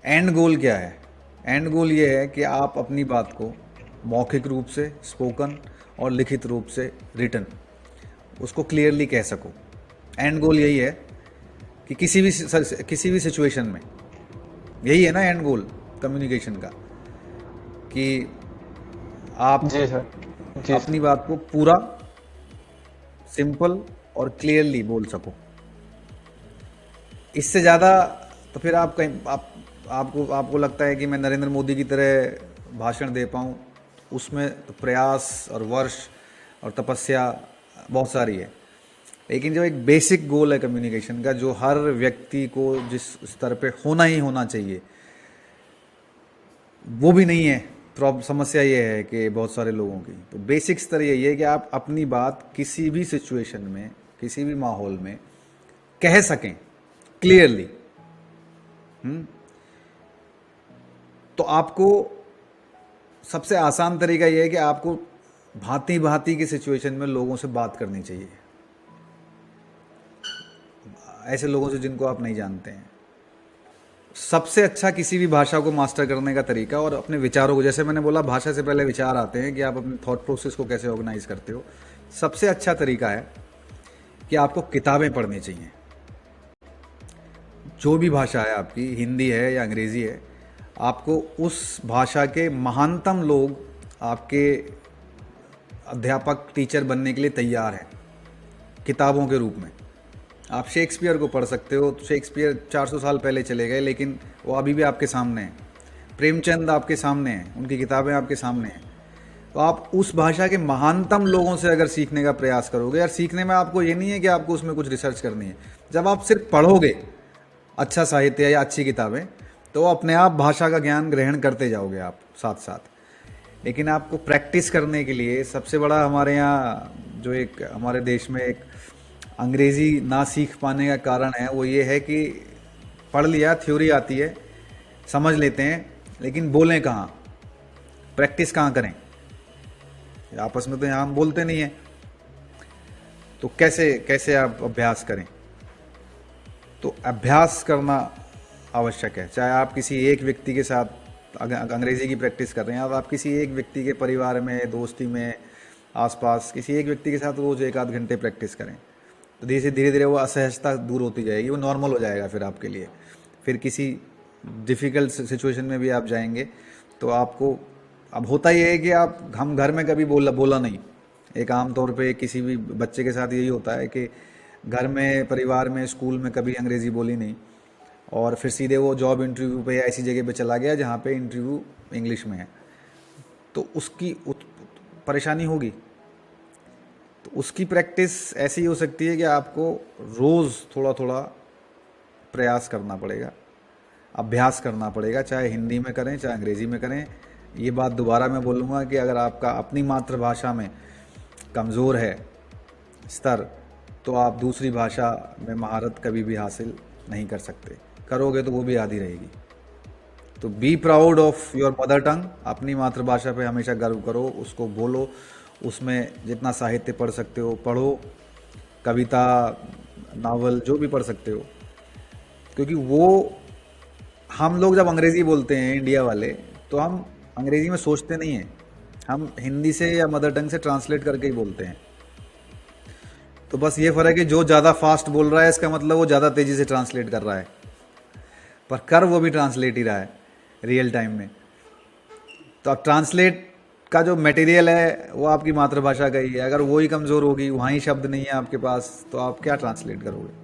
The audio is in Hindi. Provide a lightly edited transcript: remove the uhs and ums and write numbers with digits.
एंड गोल क्या है? एंड गोल ये है कि आप अपनी बात को मौखिक रूप से, स्पोकन और लिखित रूप से, रिटन, उसको क्लियरली कह सको। एंड गोल यही है कि किसी भी सिचुएशन में, यही है ना एंड गोल कम्युनिकेशन का, कि आप जी सर। जी सर। अपनी बात को पूरा, सिंपल और क्लियरली बोल सको। इससे ज़्यादा तो फिर आप कहीं आपको आपको लगता है कि मैं नरेंद्र मोदी की तरह भाषण दे पाऊँ, उसमें तो प्रयास और वर्ष और तपस्या बहुत सारी है। लेकिन जो एक बेसिक गोल है कम्युनिकेशन का, जो हर व्यक्ति को जिस स्तर पे होना ही होना चाहिए, वो भी नहीं है। समस्या ये है कि बहुत सारे लोगों की तो बेसिक स्तर यही है कि आप अपनी बात किसी भी सिचुएशन में, किसी भी माहौल में कह सकें क्लियरली। तो आपको सबसे आसान तरीका यह है कि आपको भांति भांति की सिचुएशन में लोगों से बात करनी चाहिए, ऐसे लोगों से जिनको आप नहीं जानते हैं। सबसे अच्छा किसी भी भाषा को मास्टर करने का तरीका, और अपने विचारों को, जैसे मैंने बोला भाषा से पहले विचार आते हैं कि आप अपने थॉट प्रोसेस को कैसे ऑर्गेनाइज करते हो। सबसे अच्छा तरीका है कि आपको किताबें पढ़नी चाहिए। जो भी भाषा है आपकी, हिंदी है या अंग्रेज़ी है, आपको उस भाषा के महानतम लोग आपके अध्यापक, टीचर बनने के लिए तैयार हैं किताबों के रूप में। आप शेक्सपियर को पढ़ सकते हो। तो शेक्सपियर 400 साल पहले चले गए, लेकिन वो अभी भी आपके सामने हैं। प्रेमचंद आपके सामने हैं, उनकी किताबें आपके सामने हैं। तो आप उस भाषा के महानतम लोगों से अगर सीखने का प्रयास करोगे, यार सीखने में आपको ये नहीं है कि आपको उसमें कुछ रिसर्च करनी है। जब आप सिर्फ पढ़ोगे अच्छा साहित्य या अच्छी किताबें, तो अपने आप भाषा का ज्ञान ग्रहण करते जाओगे आप साथ साथ। लेकिन आपको प्रैक्टिस करने के लिए सबसे बड़ा हमारे यहाँ जो एक हमारे देश में एक अंग्रेज़ी ना सीख पाने का कारण है, वो ये है कि पढ़ लिया, थ्योरी आती है, समझ लेते हैं, लेकिन बोलें कहाँ, प्रैक्टिस कहाँ करें? आपस में तो यहाँ हम बोलते नहीं हैं, तो कैसे कैसे आप अभ्यास करें? तो अभ्यास करना आवश्यक है। चाहे आप किसी एक व्यक्ति के साथ अंग्रेज़ी की प्रैक्टिस कर रहे हैं, आप किसी एक व्यक्ति के परिवार में, दोस्ती में, आसपास किसी एक व्यक्ति के साथ रोज़ 1 आध घंटे प्रैक्टिस करें, तो धीरे धीरे वो असहजता दूर होती जाएगी, वो नॉर्मल हो जाएगा फिर आपके लिए। फिर किसी डिफ़िकल्ट सिचुएशन में भी आप जाएंगे तो आपको, अब होता ये है कि हम घर में कभी बोला नहीं। एक आम तौर पे किसी भी बच्चे के साथ यही होता है कि घर में, परिवार में, स्कूल में कभी अंग्रेज़ी बोली नहीं, और फिर सीधे वो जॉब इंटरव्यू पे या ऐसी जगह पे चला गया जहाँ पे इंटरव्यू इंग्लिश में है, तो उसकी परेशानी होगी। तो उसकी प्रैक्टिस ऐसी हो सकती है कि आपको रोज़ थोड़ा थोड़ा प्रयास करना पड़ेगा, अभ्यास करना पड़ेगा, चाहे हिंदी में करें चाहे अंग्रेज़ी में करें। ये बात दोबारा मैं बोलूँगा कि अगर आपका अपनी मातृभाषा में कमज़ोर है स्तर, तो आप दूसरी भाषा में महारत कभी भी हासिल नहीं कर सकते। करोगे तो वो भी आधी रहेगी। तो be proud of your mother tongue. अपनी मातृभाषा पे हमेशा गर्व करो, उसको बोलो, उसमें जितना साहित्य पढ़ सकते हो पढ़ो, कविता, नावल, जो भी पढ़ सकते हो। क्योंकि वो, हम लोग जब अंग्रेज़ी बोलते हैं इंडिया वाले, तो हम अंग्रेज़ी में सोचते नहीं हैं, हम हिंदी से या मदर टंग से ट्रांसलेट करके ही बोलते हैं। तो बस ये फ़र्क है, जो ज़्यादा फास्ट बोल रहा है इसका मतलब वो ज़्यादा तेज़ी से ट्रांसलेट कर रहा है, पर कर वो भी ट्रांसलेट ही रहा है रियल टाइम में। तो अब ट्रांसलेट का जो मटेरियल है वो आपकी मातृभाषा का ही है। अगर वो ही कमज़ोर होगी, वहाँ ही शब्द नहीं है आपके पास, तो आप क्या ट्रांसलेट करोगे?